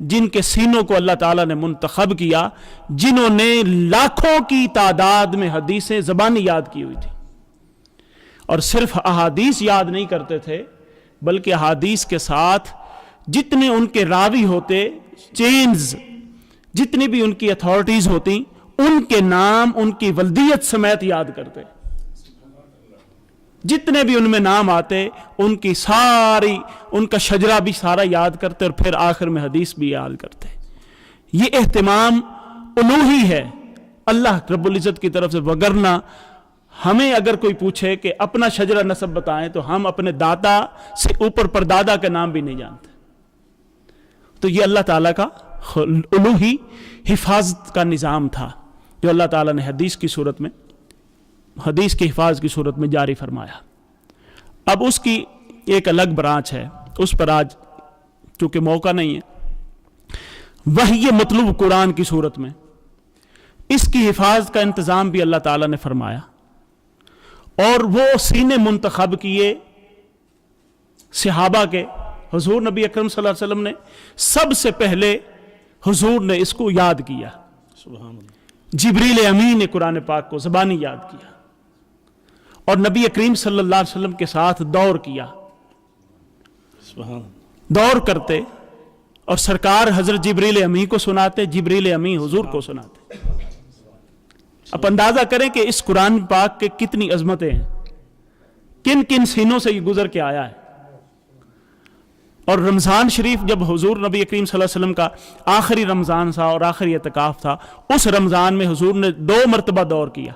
جن کے سینوں کو اللہ تعالیٰ نے منتخب کیا، جنہوں نے لاکھوں کی تعداد میں حدیثیں زبانی یاد کی ہوئی تھی، اور صرف احادیث یاد نہیں کرتے تھے بلکہ احادیث کے ساتھ جتنے ان کے راوی ہوتے، چینز، جتنی بھی ان کی اتھارٹیز ہوتی، ان کے نام ان کی ولدیت سمیت یاد کرتے، جتنے بھی ان میں نام آتے ان کی ساری، ان کا شجرہ بھی سارا یاد کرتے، اور پھر آخر میں حدیث بھی یاد کرتے۔ یہ اہتمام الوہی ہے اللہ رب العزت کی طرف سے، وگرنہ ہمیں اگر کوئی پوچھے کہ اپنا شجرہ نسب بتائیں تو ہم اپنے دادا سے اوپر پر دادا کے نام بھی نہیں جانتے۔ تو یہ اللہ تعالیٰ کا الوہی حفاظت کا نظام تھا جو اللہ تعالیٰ نے حدیث کی صورت میں، حدیث کی حفاظت کی صورت میں جاری فرمایا۔ اب اس کی ایک الگ برانچ ہے، اس پر آج چونکہ موقع نہیں ہے، وحی مطلوب قرآن کی صورت میں اس کی حفاظت کا انتظام بھی اللہ تعالیٰ نے فرمایا، اور وہ سینے منتخب کیے صحابہ کے۔ حضور نبی اکرم صلی اللہ علیہ وسلم نے سب سے پہلے حضور نے اس کو یاد کیا، سبحان اللہ، جبریل امین نے قرآن پاک کو زبانی یاد کیا اور نبی کریم صلی اللہ علیہ وسلم کے ساتھ دور کیا، دور کرتے اور سرکار حضرت جبریل امین کو سناتے، جبریل امین حضور کو سناتے۔ اب اندازہ کریں کہ اس قرآن پاک کے کتنی عظمتیں ہیں، کن کن سینوں سے یہ گزر کے آیا ہے۔ اور رمضان شریف جب حضور نبی کریم صلی اللہ علیہ وسلم کا آخری رمضان تھا اور آخری اعتکاف تھا، اس رمضان میں حضور نے 2 مرتبہ دور کیا،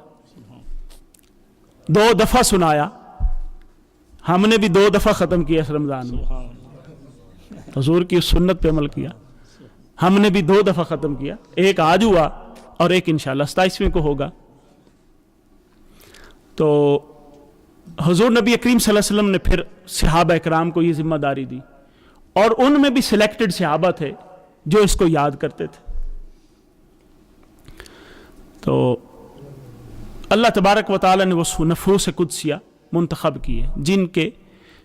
2 دفعہ سنایا، ہم نے بھی 2 دفعہ ختم کیا اس رمضان میں، حضور کی اس سنت پہ عمل کیا، ہم نے بھی 2 دفعہ ختم کیا، ایک آج ہوا اور ایک انشاءاللہ 27ویں کو ہوگا۔ تو حضور نبی کریم صلی اللہ علیہ وسلم نے پھر صحابہ اکرام کو یہ ذمہ داری دی، اور ان میں بھی سلیکٹڈ صحابہ تھے جو اس کو یاد کرتے تھے۔ تو اللہ تبارک و تعالی نے وہ نفوس قدسیہ منتخب کیے، جن کے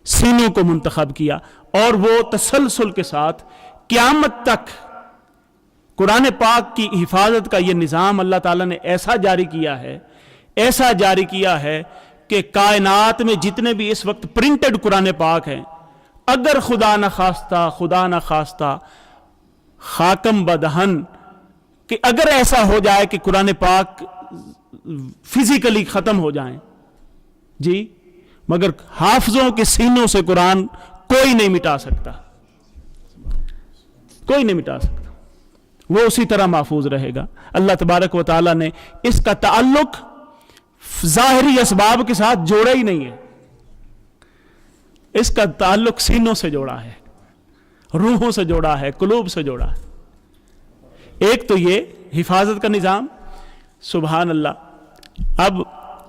سینوں کو منتخب کیا، اور وہ تسلسل کے ساتھ قیامت تک قرآن پاک کی حفاظت کا یہ نظام اللہ تعالیٰ نے ایسا جاری کیا ہے، ایسا جاری کیا ہے کہ کائنات میں جتنے بھی اس وقت پرنٹڈ قرآن پاک ہیں، اگر خدا نہ خواستہ خاکم بدہن کہ اگر ایسا ہو جائے کہ قرآن پاک فزیکلی ختم ہو جائیں، جی، مگر حافظوں کے سینوں سے قرآن کوئی نہیں مٹا سکتا، کوئی نہیں مٹا سکتا، وہ اسی طرح محفوظ رہے گا۔ اللہ تبارک و تعالیٰ نے اس کا تعلق ظاہری اسباب کے ساتھ جوڑا ہی نہیں ہے، اس کا تعلق سینوں سے جوڑا ہے، روحوں سے جوڑا ہے، قلوب سے جوڑا ہے۔ ایک تو یہ حفاظت کا نظام، سبحان اللہ۔ اب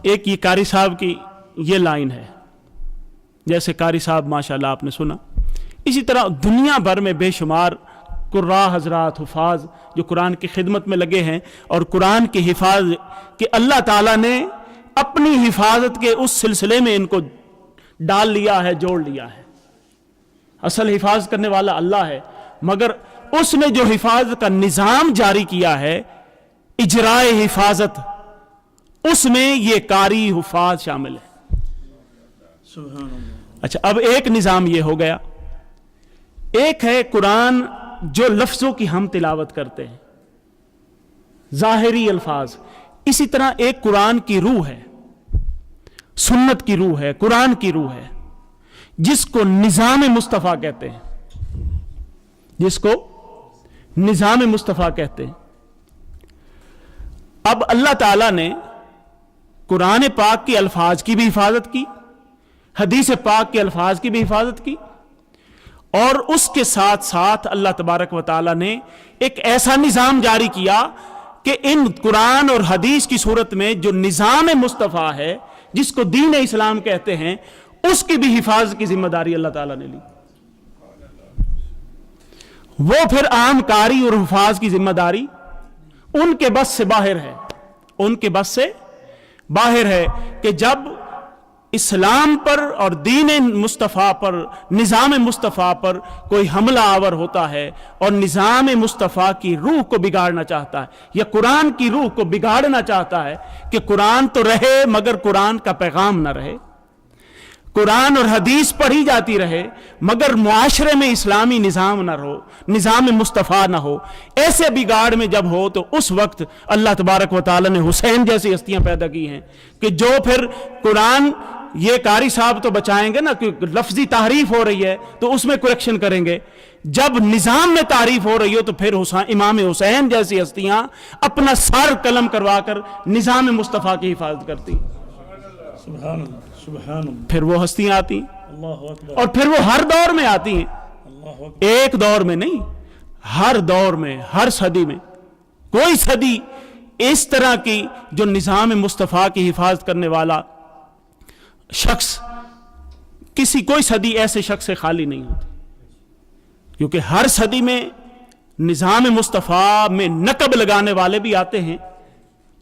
ایک یہ قاری صاحب کی یہ لائن ہے، جیسے قاری صاحب ماشاءاللہ آپ نے سنا، اسی طرح دنیا بھر میں بے شمار قراء حضرات، حفاظ جو قرآن کی خدمت میں لگے ہیں، اور قرآن کی حفاظت کہ اللہ تعالیٰ نے اپنی حفاظت کے اس سلسلے میں ان کو ڈال لیا ہے، جوڑ لیا ہے۔ اصل حفاظت کرنے والا اللہ ہے، مگر اس نے جو حفاظت کا نظام جاری کیا ہے، اجرائے حفاظت، اس میں یہ قاری حفاظ شامل ہے۔ اچھا، اب ایک نظام یہ ہو گیا، ایک ہے قرآن جو لفظوں کی ہم تلاوت کرتے ہیں، ظاہری الفاظ، اسی طرح ایک قرآن کی روح ہے، سنت کی روح ہے، قرآن کی روح ہے، جس کو نظام مصطفیٰ کہتے ہیں، جس کو نظام مصطفیٰ کہتے ہیں۔ اب اللہ تعالیٰ نے قرآن پاک کے الفاظ کی بھی حفاظت کی، حدیث پاک کے الفاظ کی بھی حفاظت کی، اور اس کے ساتھ ساتھ اللہ تبارک و تعالیٰ نے ایک ایسا نظام جاری کیا کہ ان قرآن اور حدیث کی صورت میں جو نظام مصطفیٰ ہے، جس کو دین اسلام کہتے ہیں، اس کی بھی حفاظت کی ذمہ داری اللہ تعالیٰ نے لی۔ وہ پھر عام قاری اور حفاظ کی ذمہ داری ان کے بس سے باہر ہے، ان کے بس سے باہر ہے کہ جب اسلام پر اور دین مصطفیٰ پر، نظام مصطفیٰ پر کوئی حملہ آور ہوتا ہے اور نظام مصطفیٰ کی روح کو بگاڑنا چاہتا ہے یا قرآن کی روح کو بگاڑنا چاہتا ہے کہ قرآن تو رہے مگر قرآن کا پیغام نہ رہے، قرآن اور حدیث پڑھی جاتی رہے مگر معاشرے میں اسلامی نظام نہ ہو، نظام مصطفیٰ نہ ہو، ایسے بگاڑ میں جب ہو تو اس وقت اللہ تبارک و تعالی نے حسین جیسی ہستیاں پیدا کی ہیں کہ جو پھر قرآن، یہ قاری صاحب تو بچائیں گے نا کہ لفظی تعریف ہو رہی ہے تو اس میں کریکشن کریں گے، جب نظام میں تعریف ہو رہی ہو تو پھر امام حسین جیسی ہستیاں اپنا سر قلم کروا کر نظام مصطفیٰ کی حفاظت کرتی، سبحان اللہ سبحان اللہ، پھر وہ ہستیاں آتی اللہ اکبر، اور پھر وہ ہر دور میں آتی ہیں، اللہ اکبر، ایک دور میں نہیں، ہر دور میں، ہر صدی میں، کوئی صدی اس طرح کی جو نظام مصطفیٰ کی حفاظت کرنے والا شخص، کوئی صدی ایسے شخص سے خالی نہیں ہوتی، کیونکہ ہر صدی میں نظام مصطفیٰ میں نقب لگانے والے بھی آتے ہیں،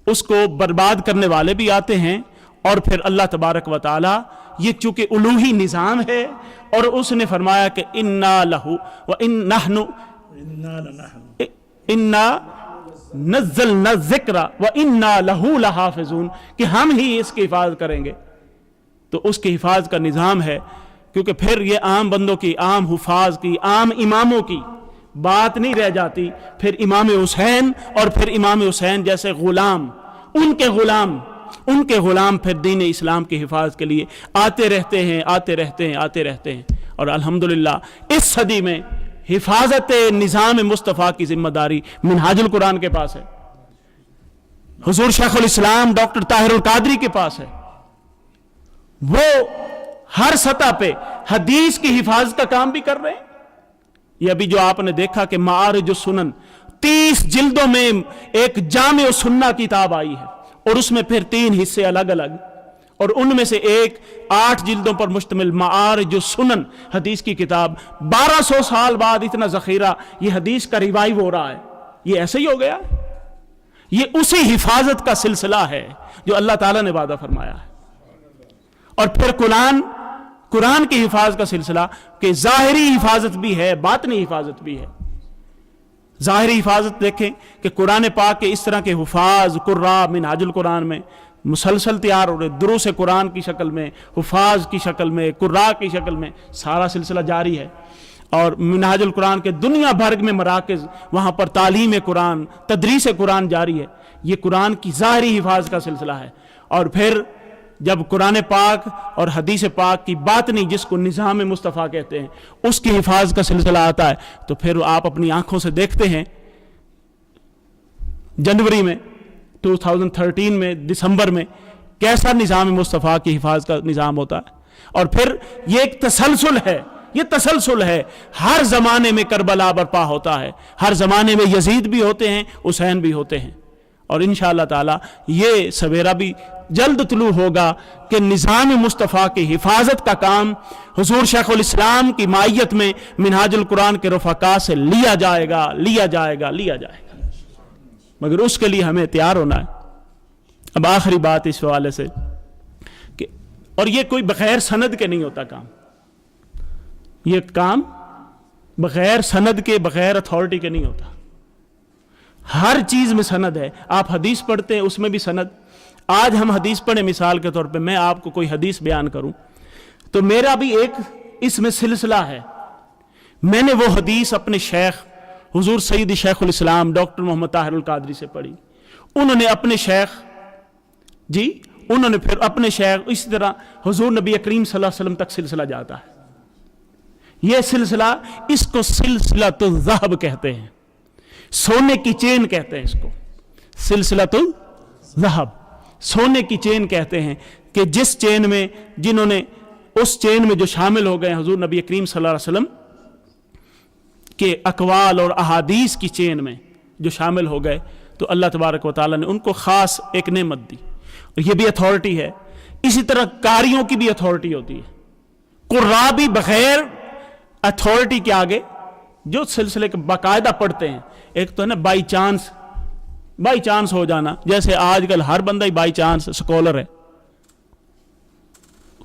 اس کو برباد کرنے والے بھی آتے ہیں، اور پھر اللہ تبارک و تعالی، یہ چونکہ الوہی نظام ہے اور اس نے فرمایا کہ انا لہو و نحن انا نزلنا الذکر و انا لہو لحافظون، کہ ہم ہی اس کی حفاظت کریں گے، تو اس کی حفاظت کا نظام ہے، کیونکہ پھر یہ عام بندوں کی، عام حفاظ کی، عام اماموں کی بات نہیں رہ جاتی، پھر امام حسین اور پھر امام حسین جیسے غلام، ان کے غلام پھر دین اسلام کی حفاظت کے لیے آتے رہتے ہیں، اور الحمدللہ اس صدی میں حفاظت نظام مصطفیٰ کی ذمہ داری منہاج القرآن کے پاس ہے، حضور شیخ الاسلام ڈاکٹر طاہر القادری کے پاس ہے، وہ ہر سطح پہ حدیث کی حفاظت کا کام بھی کر رہے ہیں۔ یہ ابھی جو آپ نے دیکھا کہ معارج السنن 30 جلدوں میں ایک جامع السنہ کتاب آئی ہے، اور اس میں پھر 3 حصے الگ الگ، اور ان میں سے ایک 8 جلدوں پر مشتمل معارج السنن حدیث کی کتاب، 1200 سال بعد اتنا ذخیرہ یہ حدیث کا ریوائیو ہو رہا ہے، یہ ایسے ہی ہو گیا، یہ اسی حفاظت کا سلسلہ ہے جو اللہ تعالیٰ نے وعدہ فرمایا ہے۔ اور پھر قرآن کی حفاظت کا سلسلہ کہ ظاہری حفاظت بھی ہے، باطنی حفاظت بھی ہے۔ ظاہری حفاظت دیکھیں کہ قرآن پاک کے اس طرح کے حفاظ قراء منہاج القرآن میں مسلسل تیار ہو رہے، دروس قرآن کی شکل میں، حفاظ کی شکل میں، قراء کی شکل میں، سارا سلسلہ جاری ہے، اور منہاج القرآن کے دنیا بھر میں مراکز، وہاں پر تعلیم قرآن، تدریس قرآن جاری ہے، یہ قرآن کی ظاہری حفاظت کا سلسلہ ہے۔ اور پھر جب قرآن پاک اور حدیث پاک کی باطنی، جس کو نظام مصطفیٰ کہتے ہیں، اس کی حفاظت کا سلسلہ آتا ہے، تو پھر آپ اپنی آنکھوں سے دیکھتے ہیں جنوری میں 2013 میں، دسمبر میں کیسا نظام مصطفیٰ کی حفاظت کا نظام ہوتا ہے، اور پھر یہ ایک تسلسل ہے، ہر زمانے میں کربلا برپا ہوتا ہے، ہر زمانے میں یزید بھی ہوتے ہیں، حسین بھی ہوتے ہیں، اور انشاءاللہ تعالی یہ سویرا بھی جلد طلوع ہوگا کہ نظام مصطفیٰ کی حفاظت کا کام حضور شیخ الاسلام کی معیت میں منہاج القرآن کے رفقا سے لیا جائے گا، مگر اس کے لیے ہمیں تیار ہونا ہے۔ اب آخری بات اس حوالے سے کہ، اور یہ کوئی بغیر سند کے نہیں ہوتا کام، یہ کام بغیر سند کے، بغیر اتھارٹی کے نہیں ہوتا، ہر چیز میں سند ہے۔ آپ حدیث پڑھتے ہیں، اس میں بھی سند۔ آج ہم حدیث پڑھیں، مثال کے طور پہ میں آپ کو کوئی حدیث بیان کروں تو میرا بھی ایک اس میں سلسلہ ہے، میں نے وہ حدیث اپنے شیخ حضور سید شیخ الاسلام ڈاکٹر محمد طاہر القادری سے پڑھی، انہوں نے اپنے شیخ پھر اپنے شیخ، اسی طرح حضور نبی کریم صلی اللہ علیہ وسلم تک سلسلہ جاتا ہے۔ یہ سلسلہ، اس کو سلسلۃ الذہب کہتے ہیں، سونے کی چین کہتے ہیں اس کو، سلسلۃ الذہب، سونے کی چین کہتے ہیں، کہ جس چین میں، جنہوں نے اس چین میں جو شامل ہو گئے حضور نبی کریم صلی اللہ علیہ وسلم کے اقوال اور احادیث کی چین میں جو شامل ہو گئے، تو اللہ تبارک و تعالیٰ نے ان کو خاص ایک نعمت دی، اور یہ بھی اتھارٹی ہے۔ اسی طرح قاریوں کی بھی اتھارٹی ہوتی ہے، قراء بھی بغیر اتھارٹی کے آگے جو سلسلے کے باقاعدہ پڑھتے ہیں، ایک تو ہے نا بائی چانس ہو جانا، جیسے آج کل ہر بندہ ہی بائی چانس سکولر ہے،